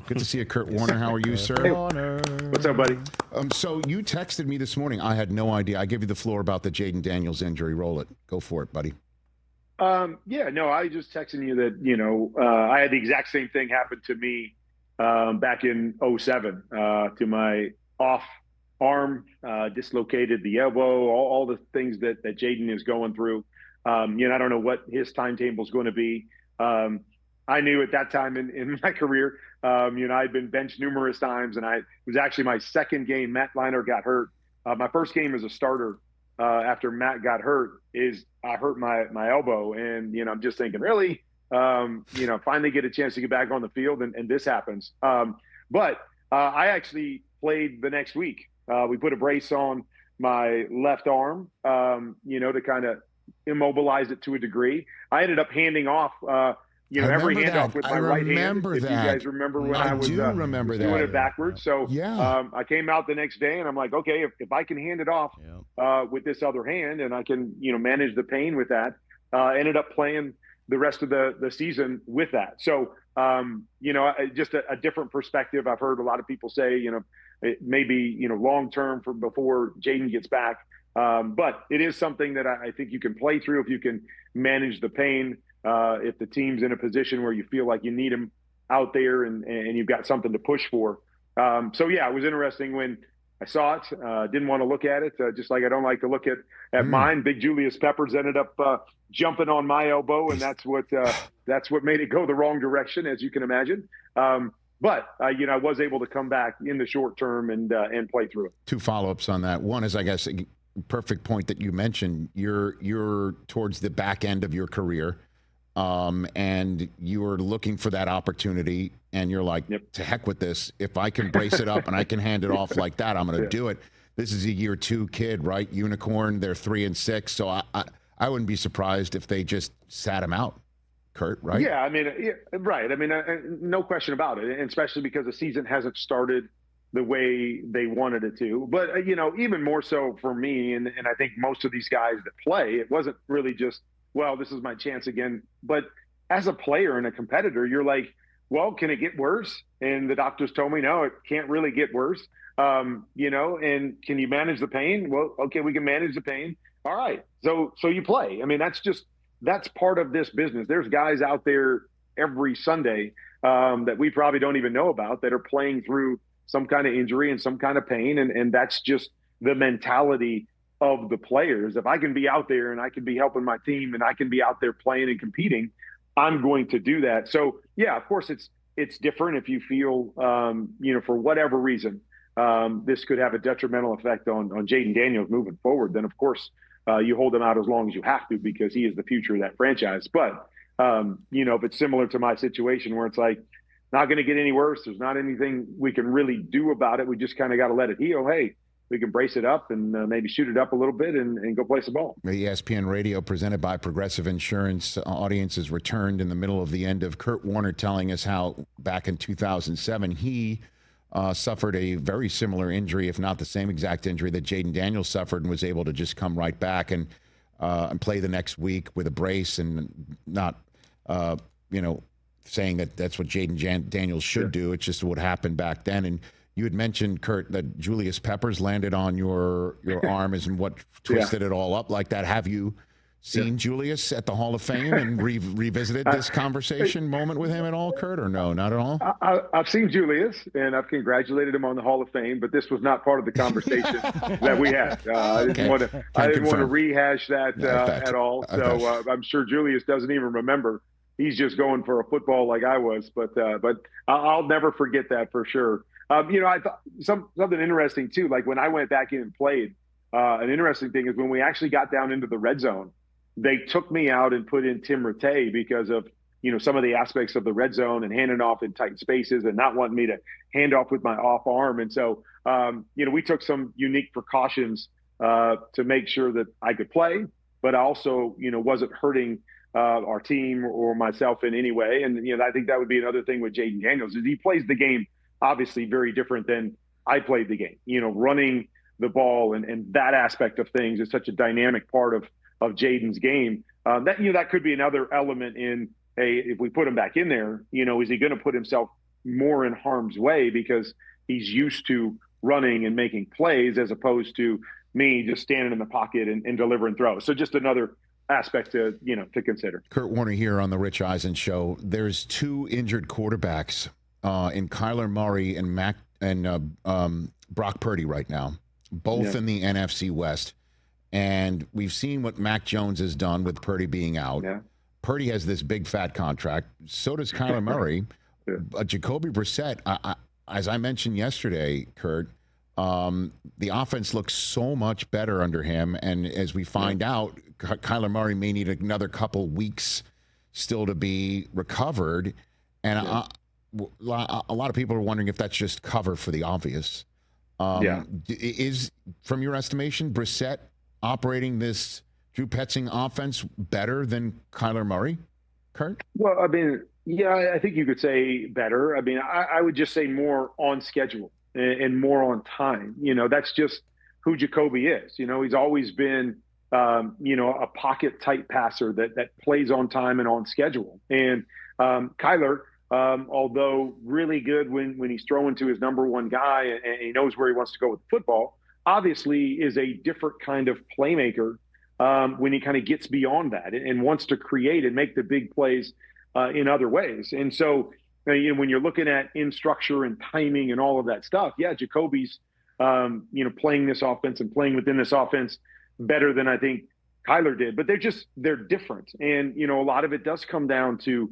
Good to see you, Kurt Warner. How are you, sir? Hey, what's up, buddy? So you texted me this morning. I had no idea. I gave you the floor about the Jayden Daniels injury. Roll it. Go for it, buddy. Yeah, no, I was just texting you that, I had the exact same thing happen to me back in 2007 to my off arm, dislocated the elbow, all the things that Jayden is going through. I don't know what his timetable is going to be. I knew at that time in my career, I'd been benched numerous times, and it was actually my second game. Matt Leinart got hurt. My first game as a starter after Matt got hurt I hurt my elbow, and I'm just thinking, really, finally get a chance to get back on the field, and this happens. But I actually played the next week. We put a brace on my left arm, to kind of immobilize it to a degree. I ended up handing off. Every handoff with my right hand. If you guys remember when I was doing it backwards. So I came out the next day and I'm like, okay, if I can hand it off with this other hand and I can, manage the pain with that, ended up playing the rest of the season with that. So, just a different perspective. I've heard a lot of people say, it may be, long-term for before Jayden gets back. But it is something that I think you can play through if you can manage the pain. If the team's in a position where you feel like you need him out there and you've got something to push for. It was interesting when I saw it. Didn't want to look at it, just like I don't like to look at mine. Big Julius Peppers ended up jumping on my elbow, and that's what made it go the wrong direction, as you can imagine. But I was able to come back in the short term and play through it. Two follow-ups on that. One is, I guess, a perfect point that you mentioned. You're towards the back end of your career. And you were looking for that opportunity, and you're like, to heck with this. If I can brace it up and I can hand it off like that, I'm going to do it. This is a year 2 kid, right? Unicorn. They're 3 and 6. So I wouldn't be surprised if they just sat him out, Kurt, right? Yeah, I mean, right. I mean, no question about it, and especially because the season hasn't started the way they wanted it to. But, even more so for me, and I think most of these guys that play, it wasn't really just, well, this is my chance again. But as a player and a competitor, you're like, well, can it get worse? And the doctors told me, no, it can't really get worse. And can you manage the pain? Well, okay, we can manage the pain. All right. So you play. I mean, that's part of this business. There's guys out there every Sunday that we probably don't even know about that are playing through some kind of injury and some kind of pain. And that's just the mentality of the players. If I can be out there and I can be helping my team and I can be out there playing and competing, I'm going to do that. So yeah, of course it's different if you feel, for whatever reason, this could have a detrimental effect on Jayden Daniels moving forward. Then of course you hold him out as long as you have to, because he is the future of that franchise. But if it's similar to my situation where it's like, not going to get any worse, there's not anything we can really do about it. We just kind of got to let it heal. Hey, we can brace it up and maybe shoot it up a little bit and go play some ball. ESPN Radio, presented by Progressive Insurance. Audience is returned in the middle of the end of Kurt Warner telling us how back in 2007 he suffered a very similar injury, if not the same exact injury that Jayden Daniels suffered, and was able to just come right back and play the next week with a brace, and not saying that that's what Jayden Daniels should do. It's just what happened back then. And you had mentioned, Kurt, that Julius Peppers landed on your arm and what twisted it all up like that. Have you seen Julius at the Hall of Fame and revisited this conversation moment with him at all, Kurt, or no, not at all? I've seen Julius, and I've congratulated him on the Hall of Fame, but this was not part of the conversation that we had. I didn't want to rehash that at all. So I'm sure Julius doesn't even remember. He's just going for a football like I was, but I'll never forget that for sure. I thought something interesting too. Like when I went back in and played, an interesting thing is when we actually got down into the red zone, they took me out and put in Tim Rattay because of some of the aspects of the red zone and handing off in tight spaces and not wanting me to hand off with my off arm. And so we took some unique precautions to make sure that I could play, but also wasn't hurting our team or myself in any way. And I think that would be another thing with Jayden Daniels is he plays the game obviously very different than I played the game. Running the ball and that aspect of things is such a dynamic part of Jayden's game. That could be another element in if we put him back in there, is he going to put himself more in harm's way because he's used to running and making plays as opposed to me just standing in the pocket and delivering throws. So just another aspect to consider. Kurt Warner here on the Rich Eisen Show. There's two injured quarterbacks in Kyler Murray and Brock Purdy right now, both in the NFC West. And we've seen what Mac Jones has done with Purdy being out. Yeah. Purdy has this big fat contract. So does Kyler Murray. Jacoby Brissett, as I mentioned yesterday, Kurt, the offense looks so much better under him. And as we find out, Kyler Murray may need another couple weeks still to be recovered. And a lot of people are wondering if that's just cover for the obvious. Is, from your estimation, Brissett operating this Drew Petzing offense better than Kyler Murray, Kurt? Well, I mean, yeah, I think you could say better. I mean, I would just say more on schedule and more on time. That's just who Jacoby is. He's always been, a pocket tight passer that plays on time and on schedule. And Kyler, although really good when he's throwing to his number one guy and he knows where he wants to go with the football, obviously is a different kind of playmaker when he kind of gets beyond that and wants to create and make the big plays in other ways. And so, when you're looking at in structure and timing and all of that stuff, Jacoby's, playing this offense and playing within this offense better than I think Kyler did. But they're different. And, a lot of it does come down to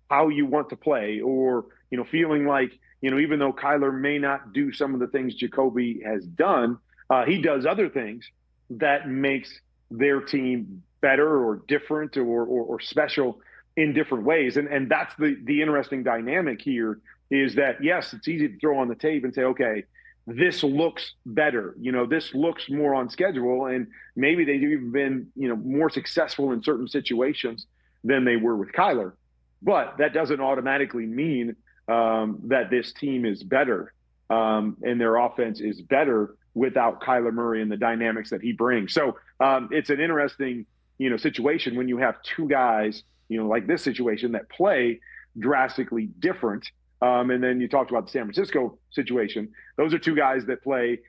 how you want to play or, feeling like, even though Kyler may not do some of the things Jacoby has done, he does other things that makes their team better or different or special in different ways. And that's the interesting dynamic here is that, yes, it's easy to throw on the tape and say, okay, this looks better. This looks more on schedule. And maybe they've even been, more successful in certain situations than they were with Kyler. But that doesn't automatically mean that this team is better and their offense is better without Kyler Murray and the dynamics that he brings. So it's an interesting, situation when you have two guys, like this situation that play drastically different. And then you talked about the San Francisco situation. Those are two guys that play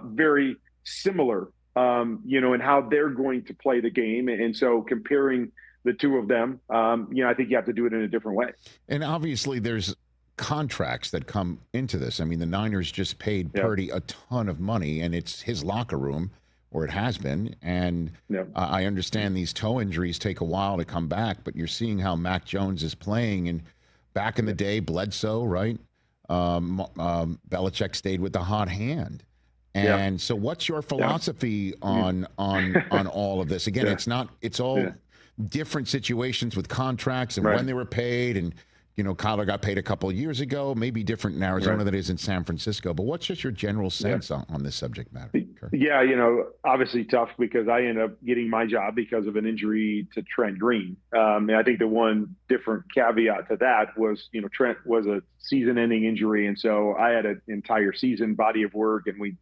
very similar, in how they're going to play the game. And so comparing the two of them, I think you have to do it in a different way. And obviously there's contracts that come into this. I mean, the Niners just paid Purdy a ton of money, and it's his locker room, or it has been. And I understand these toe injuries take a while to come back, but you're seeing how Mac Jones is playing. And back in the day, Bledsoe, right? Belichick stayed with the hot hand. And so what's your philosophy on all of this? Again, it's all different situations with contracts and when they were paid. And, Kyler got paid a couple of years ago, maybe different in Arizona than it is in San Francisco. But what's just your general sense on this subject matter, Kurt? Yeah, obviously tough because I ended up getting my job because of an injury to Trent Green. And I think the one different caveat to that was, Trent was a season-ending injury. And so I had an entire season body of work, and we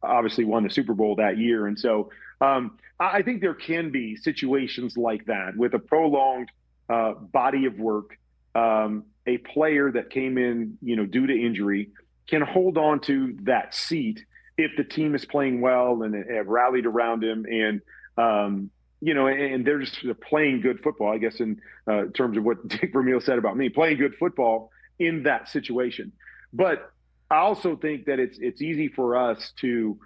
obviously won the Super Bowl that year. And so I think there can be situations like that with a prolonged body of work. A player that came in, due to injury can hold on to that seat if the team is playing well and have rallied around him and, and they're playing good football, I guess, in terms of what Dick Vermeil said about me, playing good football in that situation. But I also think that it's easy for us to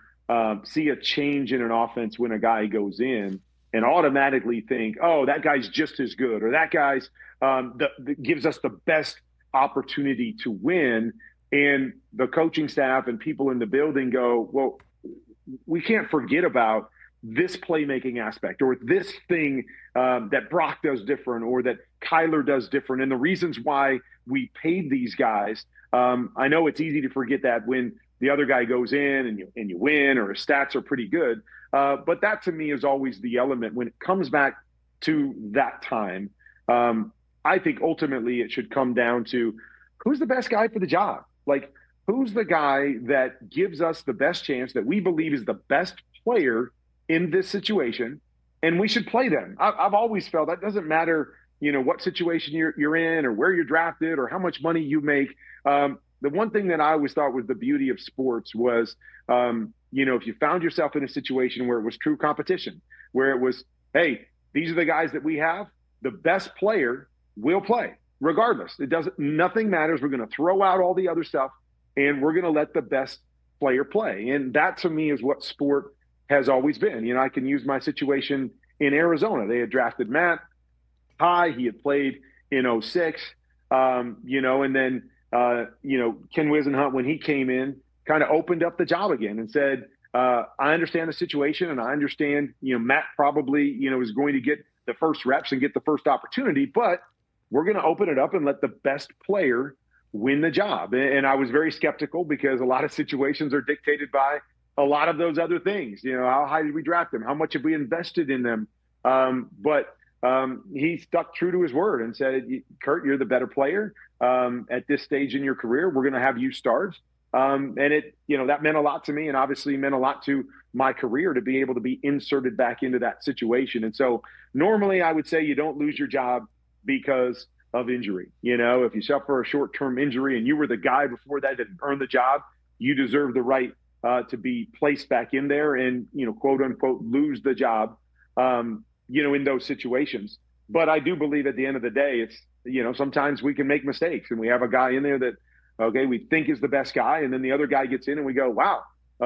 see a change in an offense when a guy goes in and automatically think, oh, that guy's just as good, or that guy's that gives us the best opportunity to win. And the coaching staff and people in the building go, well, we can't forget about this playmaking aspect or this thing that Brock does different or that Kyler does different. And the reasons why we paid these guys, I know it's easy to forget that when the other guy goes in and you win or his stats are pretty good. But that to me is always the element when it comes back to that time. I think ultimately it should come down to who's the best guy for the job? Like, who's the guy that gives us the best chance that we believe is the best player in this situation, and we should play them. I've always felt that doesn't matter what situation you're in or where you're drafted or how much money you make. The one thing that I always thought was the beauty of sports was, if you found yourself in a situation where it was true competition, where it was, hey, these are the guys that we have, the best player will play regardless. Nothing matters. We're going to throw out all the other stuff and we're going to let the best player play. And that to me is what sport has always been. I can use my situation in Arizona. They had drafted Matt high. He had played in 06, and then, Ken Wisenhunt, when he came in, kind of opened up the job again and said, I understand the situation and I understand, Matt probably, is going to get the first reps and get the first opportunity, but we're going to open it up and let the best player win the job. And I was very skeptical because a lot of situations are dictated by a lot of those other things. How high did we draft them? How much have we invested in them? But he stuck true to his word and said, Kurt, you're the better player. At this stage in your career, we're going to have you start. And it, that meant a lot to me and obviously meant a lot to my career to be able to be inserted back into that situation. And so normally I would say you don't lose your job because of injury. If you suffer a short-term injury and you were the guy before that earned the job, you deserve the right to be placed back in there and, quote unquote, lose the job, in those situations. But I do believe at the end of the day, it's, sometimes we can make mistakes and we have a guy in there that, okay, we think is the best guy. And then the other guy gets in and we go, wow,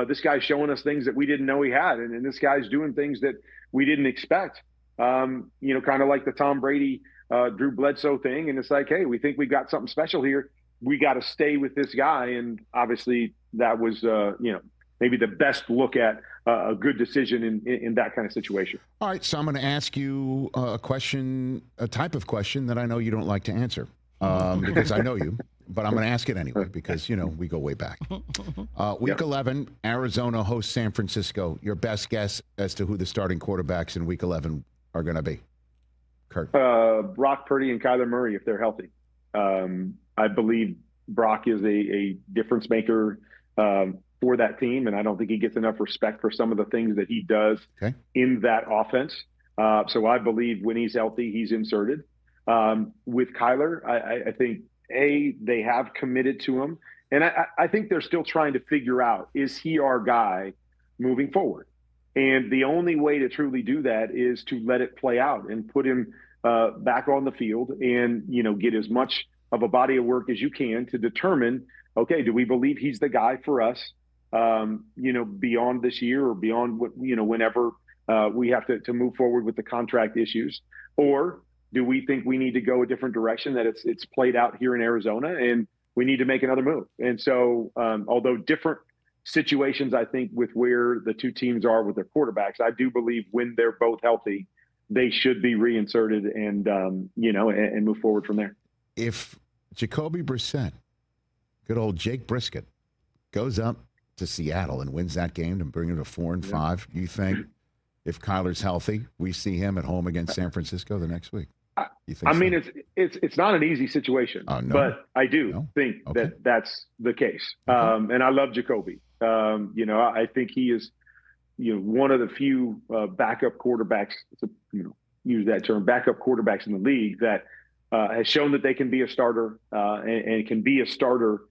this guy's showing us things that we didn't know he had. And this guy's doing things that we didn't expect, kind of like the Tom Brady, Drew Bledsoe thing. And it's like, hey, we think we got something special here. We got to stay with this guy. And obviously that was, maybe the best look at a good decision in that kind of situation. All right. So I'm going to ask you a type of question that I know you don't like to answer because I know you. But I'm going to ask it anyway because, we go way back. Week 11, Arizona hosts San Francisco. Your best guess as to who the starting quarterbacks in Week 11 are going to be? Kurt. Brock Purdy and Kyler Murray, if they're healthy. I believe Brock is a difference maker for that team, and I don't think he gets enough respect for some of the things that he does in that offense. So I believe when he's healthy, he's inserted. With Kyler, I think, they have committed to him. And I think they're still trying to figure out, is he our guy moving forward? And the only way to truly do that is to let it play out and put him back on the field and, get as much of a body of work as you can to determine, okay, do we believe he's the guy for us, beyond this year or beyond what, whenever we have to move forward with the contract issues? Or do we think we need to go a different direction, that it's played out here in Arizona and we need to make another move? And so although different situations, I think, with where the two teams are with their quarterbacks, I do believe when they're both healthy, they should be reinserted and, and move forward from there. If Jacoby Brissett, good old Jake Brisket, goes up to Seattle and wins that game to bring it to 4-5, you think if Kyler's healthy, we see him at home against San Francisco the next week? I mean, it's not an easy situation, no. But I do think that that's the case. And I love Jacoby. I think he is, one of the few backup quarterbacks, use that term, backup quarterbacks in the league that has shown that they can be a starter and can be a starter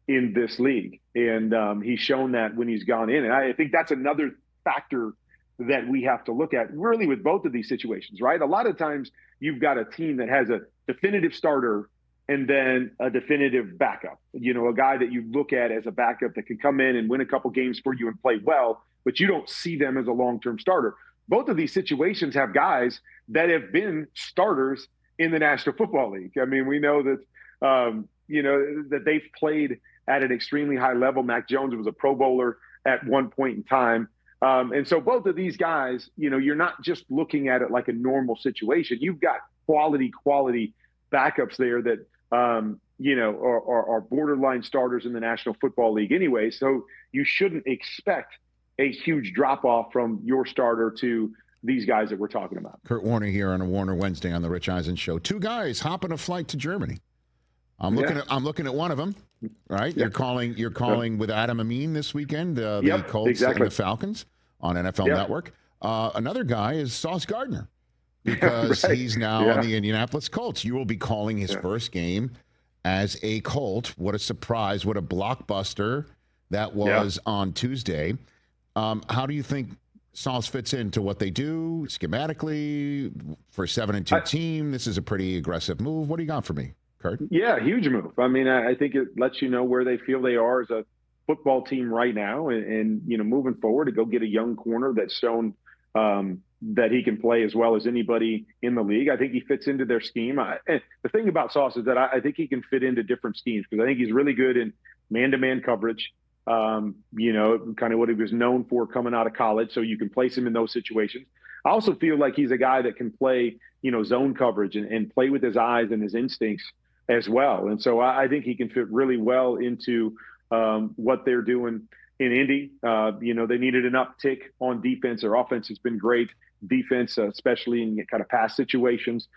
in this league. And he's shown that when he's gone in. And I think that's another factor that we have to look at really with both of these situations, right? A lot of times you've got a team that has a definitive starter and then a definitive backup, a guy that you look at as a backup that can come in and win a couple games for you and play well, but you don't see them as a long-term starter. Both of these situations have guys that have been starters in the National Football League. I mean, we know that, that they've played at an extremely high level. Mac Jones was a Pro Bowler at one point in time. And so both of these guys, you're not just looking at it like a normal situation. You've got quality backups there that, are borderline starters in the National Football League anyway. So you shouldn't expect a huge drop off from your starter to these guys that we're talking about. Kurt Warner here on a Warner Wednesday on the Rich Eisen Show. Two guys hopping a flight to Germany. I'm looking at one of them, right? You're calling with Adam Amin this weekend, the Colts and the Falcons on NFL Network. Another guy is Sauce Gardner, because Right. he's now on the Indianapolis Colts. You will be calling his Yeah. first game as a Colt. What a surprise. What a blockbuster that was on Tuesday. How do you think Sauce fits into what they do schematically for a 7-2 team? This is a pretty aggressive move. What do you got for me, Kurt? Yeah, huge move. I mean, I think it lets you know where they feel they are as a football team right now, and moving forward to go get a young corner that's shown that he can play as well as anybody in the league. I think he fits into their scheme. And the thing about Sauce is that I think he can fit into different schemes, because I think he's really good in man-to-man coverage. Kind of what he was known for coming out of college. So you can place him in those situations. I also feel like he's a guy that can play, zone coverage and play with his eyes and his instincts as well. And so I think he can fit really well into what they're doing in Indy. They needed an uptick on defense. Their offense has been great. Defense, especially in kind of pass situations,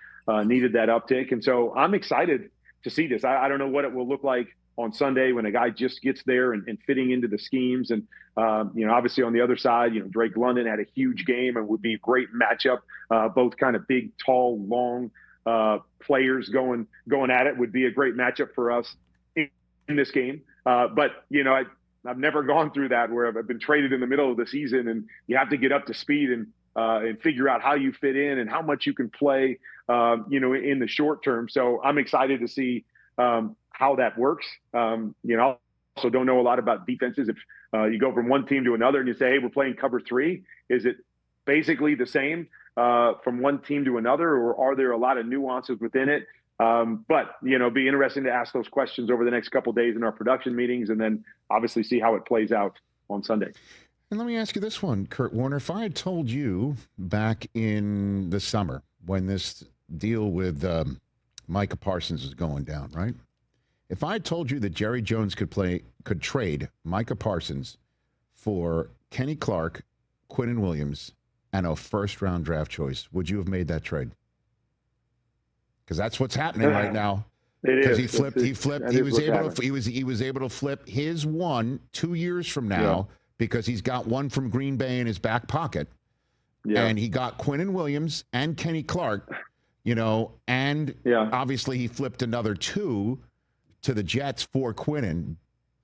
needed that uptick. And so I'm excited to see this. I don't know what it will look like on Sunday when a guy just gets there and fitting into the schemes. And, obviously on the other side, Drake London had a huge game and would be a great matchup. Both kind of big, tall, long players going at it would be a great matchup for us in this game. But I've never gone through that where I've been traded in the middle of the season, and you have to get up to speed and figure out how you fit in and how much you can play, in the short term. So I'm excited to see how that works. I also don't know a lot about defenses. If you go from one team to another and you say, hey, we're playing cover 3, is it basically the same from one team to another, or are there a lot of nuances within it? But be interesting to ask those questions over the next couple of days in our production meetings, and then obviously see how it plays out on Sunday. And let me ask you this one, Kurt Warner. If I had told you back in the summer when this deal with Micah Parsons was going down, right? If I had told you that Jerry Jones could trade Micah Parsons for Kenny Clark, Quinnen Williams, and a first-round draft choice, would you have made that trade? Because that's what's happening right now. Because he flipped. He was able to flip his one 2 years from now because he's got one from Green Bay in his back pocket, and he got Quinnen Williams and Kenny Clark. And obviously he flipped another 2 to the Jets for Quinnen.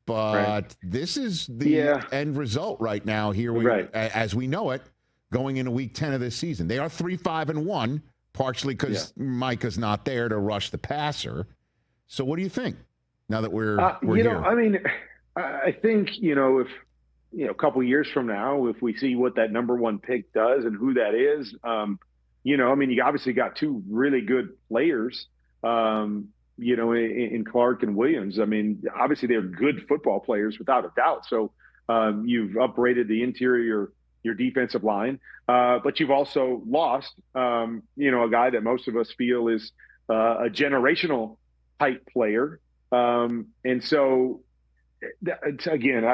But this is the end result right now. Here as we know it, going into Week 10 of this season, they are 3-5-1. Partially because Micah's not there to rush the passer. So what do you think now that we're here? I mean, I think, if, a couple of years from now, if we see what that number 1 pick does and who that is, you obviously got 2 really good players, in Clark and Williams. I mean, obviously they're good football players without a doubt. So you've upgraded the interior, your defensive line, but you've also lost, a guy that most of us feel is a generational type player. And so, again,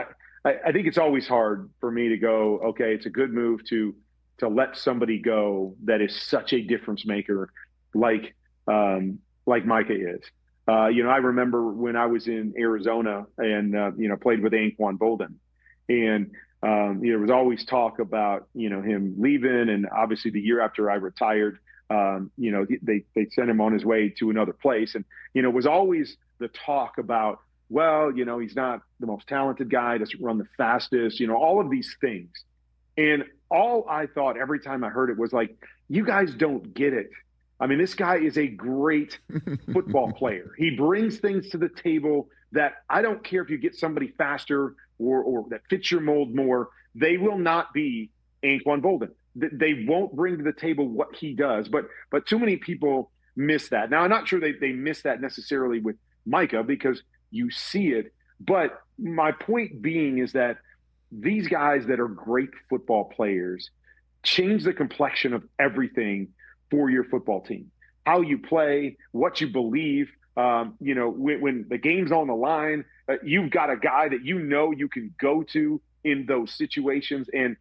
I think it's always hard for me to go, okay, it's a good move to let somebody go that is such a difference maker, like Micah is. I remember when I was in Arizona and played with Anquan Bolden, and there was always talk about him leaving, and obviously the year after I retired, they sent him on his way to another place, and it was always the talk about, well, he's not the most talented guy, doesn't run the fastest, all of these things, and all I thought every time I heard it was like, you guys don't get it. I mean, this guy is a great football player. He brings things to the table that I don't care if you get somebody faster or that fits your mold more, they will not be Anquan Bolden. They won't bring to the table what he does. But too many people miss that. Now, I'm not sure they miss that necessarily with Micah because you see it. But my point being is that these guys that are great football players change the complexion of everything for your football team. How you play, what you believe. When the game's on the line, you've got a guy that you can go to in those situations and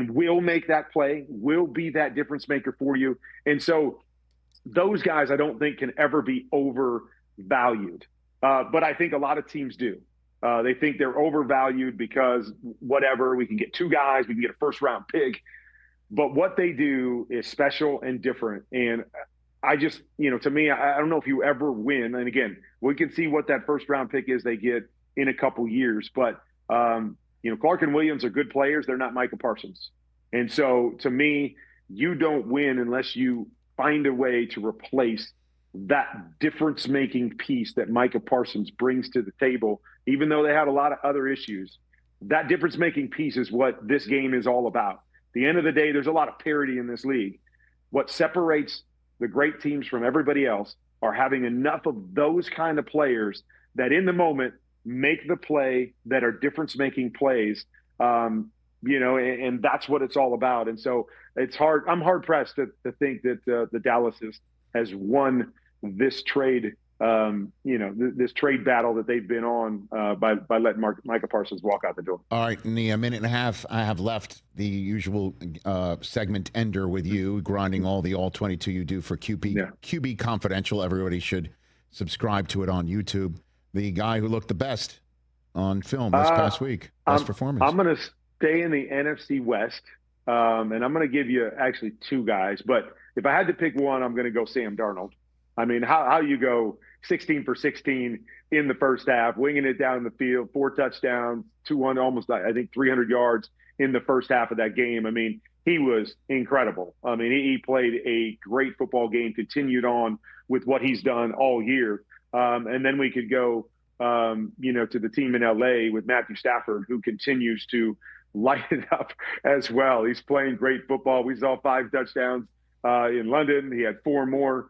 will make that play, will be that difference maker for you. And so those guys I don't think can ever be overvalued. But I think a lot of teams do. They think they're overvalued because whatever, we can get 2 guys, we can get a first round pick. But what they do is special and different. And I just, to me, I don't know if you ever win. And again, we can see what that first round pick is they get in a couple years. But, Clark and Williams are good players. They're not Micah Parsons. And so to me, you don't win unless you find a way to replace that difference-making piece that Micah Parsons brings to the table, even though they had a lot of other issues. That difference-making piece is what this game is all about. At the end of the day, there's a lot of parity in this league. What separates the great teams from everybody else are having enough of those kind of players that in the moment make the play that are difference-making plays, and that's what it's all about. And so it's hard. I'm hard-pressed to think that the Dallas has won this trade, this trade battle that they've been on by letting Micah Parsons walk out the door. All right, in the minute and a half I have left, the usual segment ender with you, grinding all 22 you do for QB Confidential. Everybody should subscribe to it on YouTube. The guy who looked the best on film this past week, best performance. I'm going to stay in the NFC West, and I'm going to give you actually two guys. But if I had to pick one, I'm going to go Sam Darnold. I mean, how you go 16 for 16 in the first half, winging it down the field, 4 touchdowns, 200, almost, I think, 300 yards in the first half of that game. I mean, he was incredible. I mean, he played a great football game, continued on with what he's done all year. And then we could go, to the team in L.A. with Matthew Stafford, who continues to light it up as well. He's playing great football. We saw 5 touchdowns in London. He had 4 more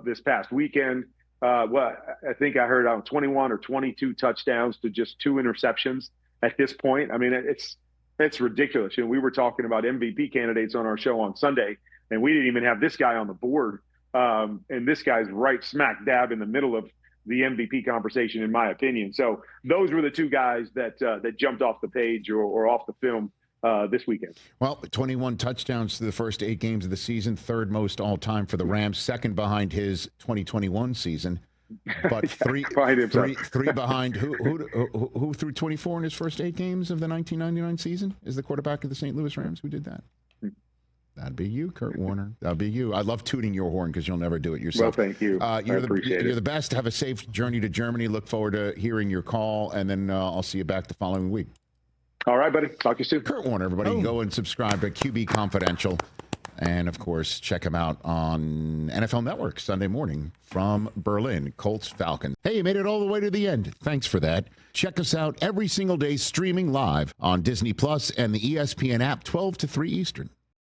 this past weekend. I think I heard 21 or 22 touchdowns to just 2 interceptions at this point. I mean, it's ridiculous. We were talking about MVP candidates on our show on Sunday, and we didn't even have this guy on the board. And this guy's right smack dab in the middle of the MVP conversation, in my opinion. So those were the 2 guys that jumped off the page or off the film this weekend. Well, 21 touchdowns through the first 8 games of the season, 3rd most all time for the Rams, 2nd behind his 2021 season, but 3 behind who threw 24 in his first 8 games of the 1999 season is the quarterback of the St. Louis Rams. Who did that? That'd be you, Kurt Warner. That'd be you. I love tooting your horn because you'll never do it yourself. Well, thank you. I appreciate it. You're the best. Have a safe journey to Germany. Look forward to hearing your call, and then I'll see you back the following week. All right, buddy. Talk to you soon. Kurt Warner, everybody. Go and subscribe to QB Confidential. And, of course, check him out on NFL Network Sunday morning from Berlin, Colts Falcons. Hey, you made it all the way to the end. Thanks for that. Check us out every single day streaming live on Disney Plus and the ESPN app 12 to 3 Eastern.